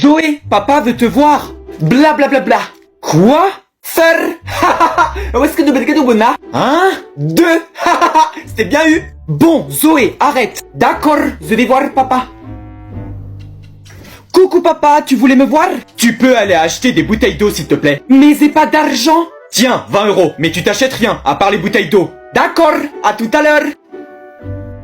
Zoé, papa veut te voir. Bla bla bla bla. Quoi? Faire? Où est-ce que nous mettons? Un, deux. C'était bien eu. Bon, Zoé, arrête. D'accord, je vais voir papa. Coucou papa, tu voulais me voir? Tu peux aller acheter des bouteilles d'eau s'il te plaît. Mais j'ai pas d'argent. Tiens, 20 €, mais tu t'achètes rien, à part les bouteilles d'eau. D'accord, à tout à l'heure.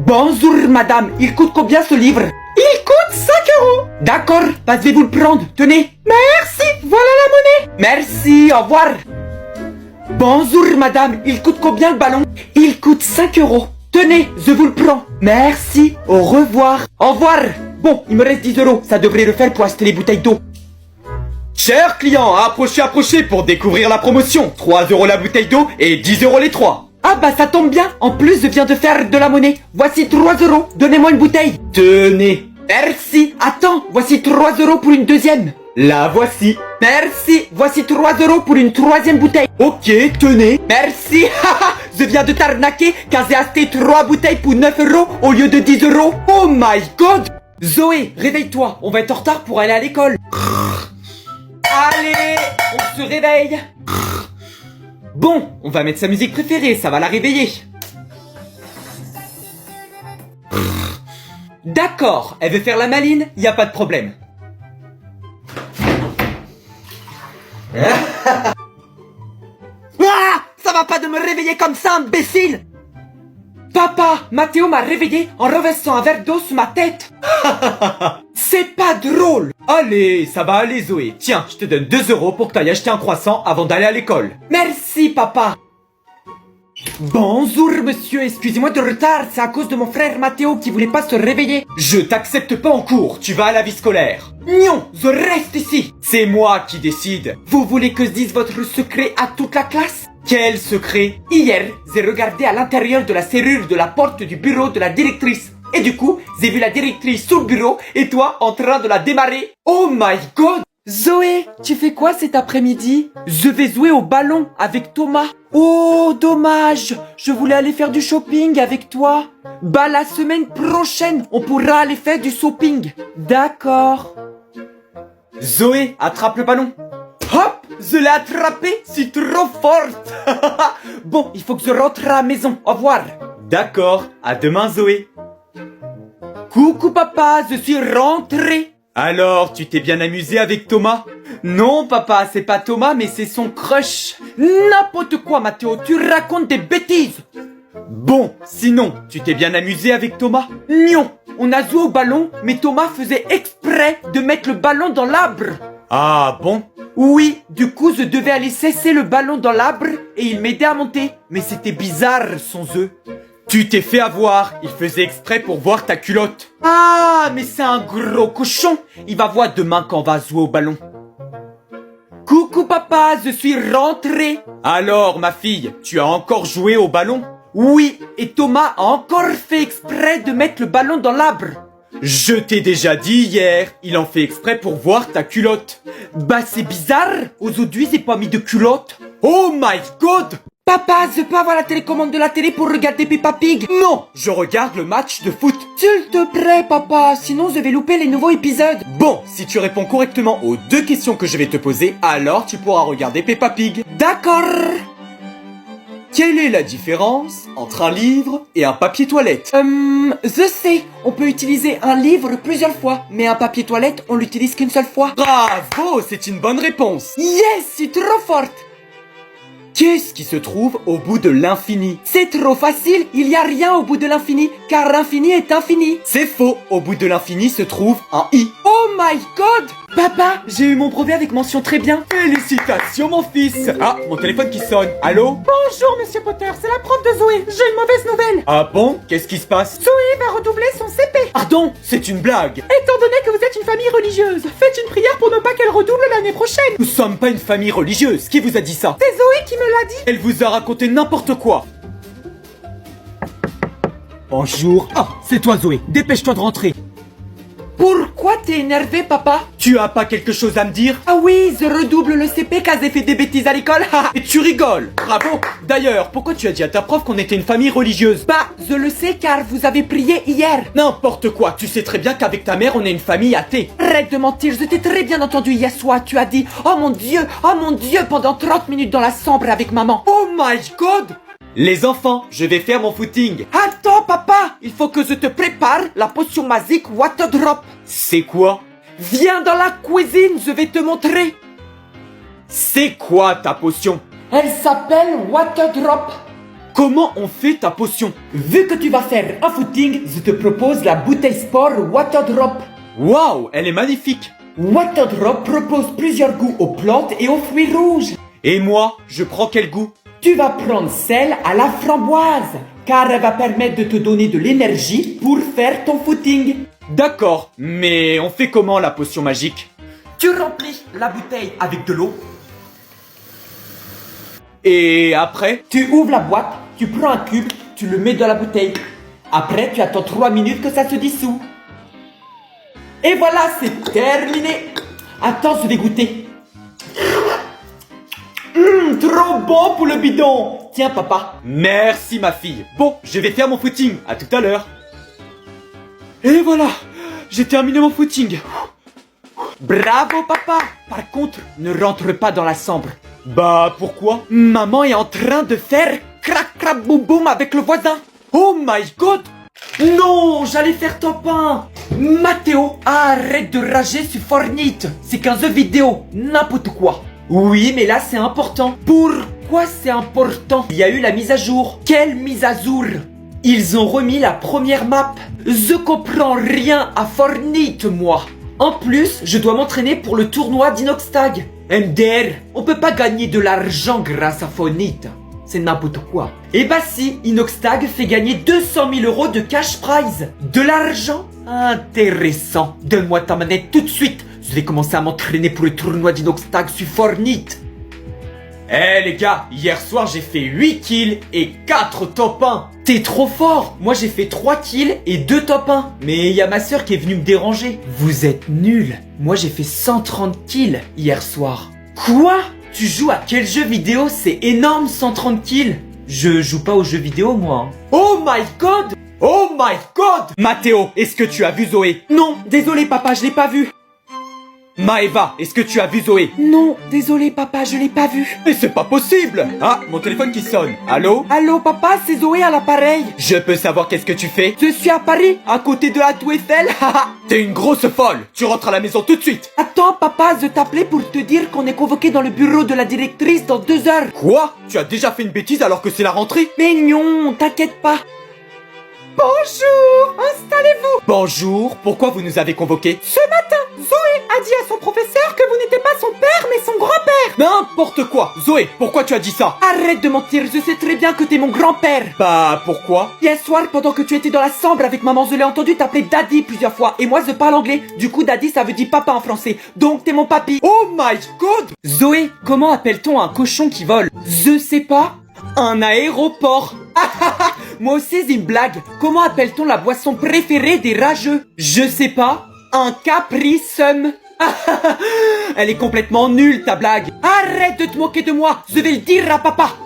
Bonjour madame, il coûte combien ce livre? Il coûte 5 €. D'accord, bah, je vais vous le prendre, tenez. Merci, voilà la monnaie. Merci, au revoir. Bonjour madame, il coûte combien le ballon? Il coûte 5 €. Tenez, je vous le prends. Merci, au revoir. Au revoir. Bon, il me reste 10 €, ça devrait le faire pour acheter les bouteilles d'eau. Chers clients, approchez, approchez pour découvrir la promotion. 3 € la bouteille d'eau et 10 € les trois. Ah bah ça tombe bien, en plus je viens de faire de la monnaie. Voici 3 €, donnez-moi une bouteille. Tenez. Merci. Attends, voici 3 € pour une deuxième. La voici. Merci, voici 3 € pour une troisième bouteille. Ok, tenez. Merci. Je viens de t'arnaquer car j'ai acheté 3 bouteilles pour 9 € au lieu de 10 €. Oh my god. Zoé, réveille-toi, on va être en retard pour aller à l'école. Allez, on se réveille. Bon, on va mettre sa musique préférée, ça va la réveiller. D'accord, elle veut faire la maline, y a pas de problème. Ah, ça va pas de me réveiller comme ça, imbécile. Papa, Mathéo m'a réveillé en renversant un verre d'eau sur ma tête. C'est pas drôle. Allez, ça va aller Zoé. Tiens, je te donne 2 € pour que t'ailles acheter un croissant avant d'aller à l'école. Merci papa. Bonjour monsieur, excusez-moi de retard, c'est à cause de mon frère Mathéo qui voulait pas se réveiller. Je t'accepte pas en cours, tu vas à la vie scolaire. Non, je reste ici. C'est moi qui décide. Vous voulez que je dise votre secret à toute la classe? Quel secret? Hier, j'ai regardé à l'intérieur de la serrure de la porte du bureau de la directrice. Et du coup, j'ai vu la directrice sous le bureau et toi en train de la démarrer. Oh my god! Zoé, tu fais quoi cet après-midi? Je vais jouer au ballon avec Thomas. Oh, dommage. Je voulais aller faire du shopping avec toi. Bah, la semaine prochaine, on pourra aller faire du shopping. D'accord. Zoé, attrape le ballon. Hop, je l'ai attrapé, c'est trop forte. Bon, il faut que je rentre à la maison. Au revoir. D'accord, à demain Zoé. Coucou papa, je suis rentré. Alors, tu t'es bien amusé avec Thomas? Non papa, c'est pas Thomas, mais c'est son crush. N'importe quoi Mathéo, tu racontes des bêtises. Bon, sinon, tu t'es bien amusé avec Thomas? Non, on a joué au ballon, mais Thomas faisait exprès de mettre le ballon dans l'arbre. Ah bon? Oui, du coup je devais aller cesser le ballon dans l'arbre et il m'aidait à monter. Mais c'était bizarre son jeu. Tu t'es fait avoir, il faisait exprès pour voir ta culotte. Ah, mais c'est un gros cochon. Il va voir demain quand on va jouer au ballon. Coucou papa, je suis rentré. Alors ma fille, tu as encore joué au ballon? Oui, et Thomas a encore fait exprès de mettre le ballon dans l'arbre. Je t'ai déjà dit hier, il en fait exprès pour voir ta culotte. Bah c'est bizarre, aujourd'hui j'ai pas mis de culotte. Oh my god! Papa, je peux avoir la télécommande de la télé pour regarder Peppa Pig? Non, je regarde le match de foot. S'il te plaît, papa, sinon je vais louper les nouveaux épisodes. Bon, si tu réponds correctement aux 2 questions que je vais te poser, alors tu pourras regarder Peppa Pig. D'accord. Quelle est la différence entre un livre et un papier toilette? Je sais, on peut utiliser un livre plusieurs fois, mais un papier toilette, on l'utilise qu'une seule fois. Bravo, c'est une bonne réponse. Yes, c'est trop forte. Qu'est-ce qui se trouve au bout de l'infini? C'est trop facile, il n'y a rien au bout de l'infini, car l'infini est infini. C'est faux, au bout de l'infini se trouve un i. Oh my god! Papa, j'ai eu mon brevet avec mention très bien. Félicitations mon fils. Ah, mon téléphone qui sonne. Allô? Bonjour Monsieur Potter, c'est la prof de Zoé. J'ai une mauvaise nouvelle. Ah bon? Qu'est-ce qui se passe? Zoé va redoubler son CP. Pardon, c'est une blague. Étant donné que vous êtes une famille religieuse, faites une prière pour ne pas qu'elle redouble l'année prochaine. Nous sommes pas une famille religieuse, qui vous a dit ça? C'est Zoé qui me l'a dit. Elle vous a raconté n'importe quoi. Bonjour. Ah, c'est toi Zoé, dépêche-toi de rentrer. Pourquoi t'es énervé, papa? Tu as pas quelque chose à me dire? Ah oui, je redouble le CP car j'ai fait des bêtises à l'école. Et tu rigoles. Bravo. D'ailleurs, pourquoi tu as dit à ta prof qu'on était une famille religieuse? Bah, je le sais car vous avez prié hier. N'importe quoi, tu sais très bien qu'avec ta mère, on est une famille athée. Arrête de mentir, je t'ai très bien entendu hier soir. Tu as dit, oh mon Dieu, pendant 30 minutes dans la chambre avec maman. Oh my God. Les enfants, je vais faire mon footing. Attends, papa, il faut que je te prépare la potion magique Water Drop. C'est quoi? Viens dans la cuisine, je vais te montrer. C'est quoi ta potion? Elle s'appelle Water Drop. Comment on fait ta potion? Vu que tu vas faire un footing, je te propose la bouteille sport Water Drop. Waouh, elle est magnifique. Water Drop propose plusieurs goûts aux plantes et aux fruits rouges. Et moi, je prends quel goût? Tu vas prendre celle à la framboise, car elle va permettre de te donner de l'énergie pour faire ton footing. D'accord, mais on fait comment la potion magique? Tu remplis la bouteille avec de l'eau. Et après? Tu ouvres la boîte, tu prends un cube, tu le mets dans la bouteille. Après, tu attends 3 minutes que ça se dissout. Et voilà, c'est terminé. Attends, je vais goûter. Trop bon pour le bidon. Tiens, papa. Merci, ma fille. Bon, je vais faire mon footing. À tout à l'heure. Et voilà, j'ai terminé mon footing. Bravo, papa. Par contre, ne rentre pas dans la chambre. Bah, pourquoi? Maman est en train de faire crac crac boum boum avec le voisin. Oh my God. Non, j'allais faire ton pain. Mathéo, arrête de rager sur Fortnite. C'est qu'un jeu vidéo, n'importe quoi. Oui, mais là c'est important. Pourquoi c'est important? Il y a eu la mise à jour. Quelle mise à jour? Ils ont remis la première map. Je comprends rien à Fortnite, moi. En plus, je dois m'entraîner pour le tournoi d'Inoxtag. MDR, on peut pas gagner de l'argent grâce à Fortnite. C'est n'importe quoi. Eh bah si, Inoxtag fait gagner 200 000 € de cash prize. De l'argent? Intéressant. Donne-moi ta manette tout de suite. Je vais commencer à m'entraîner pour le tournoi d'Inoxtag sur Fortnite. Eh les gars, hier soir j'ai fait 8 kills et 4 top 1. T'es trop fort. Moi j'ai fait 3 kills et 2 top 1. Mais il y a ma soeur qui est venue me déranger. Vous êtes nuls. Moi j'ai fait 130 kills hier soir. Quoi? Tu joues à quel jeu vidéo? C'est énorme 130 kills. Je joue pas aux jeux vidéo moi. Oh my God. Oh my God. Mathéo, est-ce que tu as vu Zoé? Non, désolé papa, je l'ai pas vu. Maëva, est-ce que tu as vu Zoé? Non, désolé papa, je l'ai pas vu. Mais c'est pas possible. Ah, mon téléphone qui sonne. Allô? Allô papa, c'est Zoé à l'appareil. Je peux savoir qu'est-ce que tu fais? Je suis à Paris, à côté de la Tour Eiffel. T'es une grosse folle. Tu rentres à la maison tout de suite. Attends papa, je t'appelais pour te dire qu'on est convoqué dans le bureau de la directrice dans 2 heures. Quoi? Tu as déjà fait une bêtise alors que c'est la rentrée? Mais non, t'inquiète pas. Bonjour, installez-vous. Bonjour, pourquoi vous nous avez convoqués? Ce matin, Zoé a dit à son professeur que vous n'étiez pas son père mais son grand-père. N'importe quoi. Zoé, pourquoi tu as dit ça? Arrête de mentir, je sais très bien que t'es mon grand-père. Bah, pourquoi? Hier soir, pendant que tu étais dans la chambre avec maman, je l'ai entendu t'appeler Daddy plusieurs fois. Et moi, je parle anglais. Du coup, Daddy, ça veut dire papa en français. Donc, t'es mon papy. Oh my God. Zoé, comment appelle-t-on un cochon qui vole? Je sais pas. Un aéroport. Moi aussi j'ai une blague. Comment appelle-t-on la boisson préférée des rageux? Je sais pas. Un Capri Sun. Elle est complètement nulle ta blague. Arrête de te moquer de moi. Je vais le dire à papa.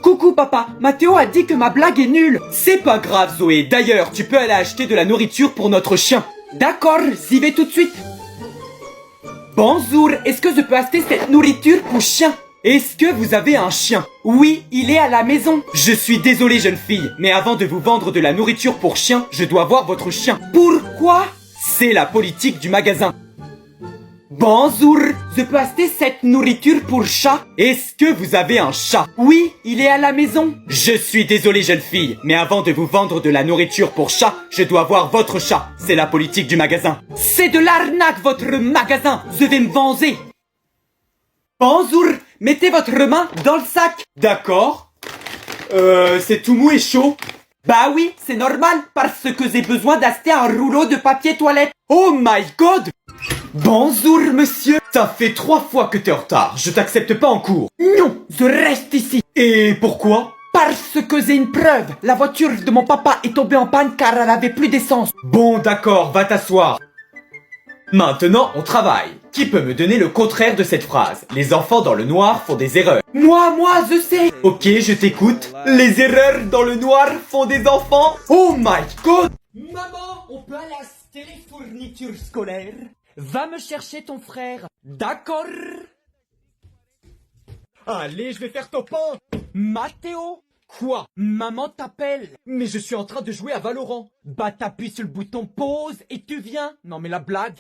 Coucou papa, Mathéo a dit que ma blague est nulle. C'est pas grave Zoé. D'ailleurs, tu peux aller acheter de la nourriture pour notre chien. D'accord, j'y vais tout de suite. Bonjour, est-ce que je peux acheter cette nourriture pour chien? Est-ce que vous avez un chien? Oui, il est à la maison. Je suis désolé jeune fille, mais avant de vous vendre de la nourriture pour chien, je dois voir votre chien. Pourquoi? C'est la politique du magasin. Bonjour, je peux acheter cette nourriture pour chat? Est-ce que vous avez un chat? Oui, il est à la maison. Je suis désolé jeune fille, mais avant de vous vendre de la nourriture pour chat, je dois voir votre chat. C'est la politique du magasin. C'est de l'arnaque votre magasin, je vais me venger. Bonjour, mettez votre main dans le sac. D'accord. C'est tout mou et chaud. Bah oui, c'est normal, parce que j'ai besoin d'acheter un rouleau de papier toilette. Oh my God. Bonjour monsieur. Ça fait 3 fois que t'es en retard, je t'accepte pas en cours. Non, je reste ici. Et pourquoi? Parce que j'ai une preuve. La voiture de mon papa est tombée en panne car elle avait plus d'essence. Bon d'accord, va t'asseoir. Maintenant, on travaille. Qui peut me donner le contraire de cette phrase? Les enfants dans le noir font des erreurs. Moi, je sais. Ok, je t'écoute. Les erreurs dans le noir font des enfants. Oh my god. Maman, on peut aller acheter les fournitures scolaires? Va me chercher ton frère. D'accord? Allez, je vais faire ton pain. Mathéo? Quoi? Maman t'appelle. Mais je suis en train de jouer à Valorant. Bah t'appuies sur le bouton pause et tu viens. Non mais la blague.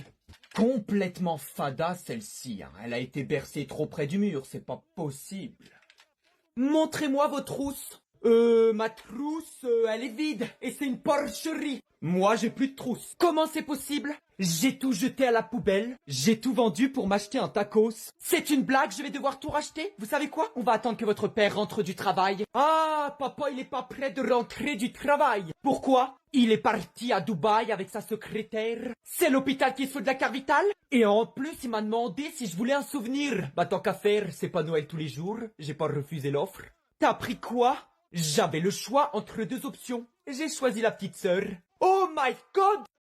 Complètement fada celle-ci. Hein. Elle a été bercée trop près du mur, c'est pas possible. Montrez-moi vos trousses. Ma trousse, elle est vide et c'est une porcherie. Moi, j'ai plus de trousse. Comment c'est possible? J'ai tout jeté à la poubelle. J'ai tout vendu pour m'acheter un tacos. C'est une blague, je vais devoir tout racheter. Vous savez quoi? On va attendre que votre père rentre du travail. Ah, papa, il est pas prêt de rentrer du travail. Pourquoi? Il est parti à Dubaï avec sa secrétaire. C'est l'hôpital qui se fout de la carte vitale. Et en plus, il m'a demandé si je voulais un souvenir. Bah tant qu'à faire, c'est pas Noël tous les jours. J'ai pas refusé l'offre. T'as pris quoi? J'avais le choix entre deux options. J'ai choisi la petite sœur. Oh my god!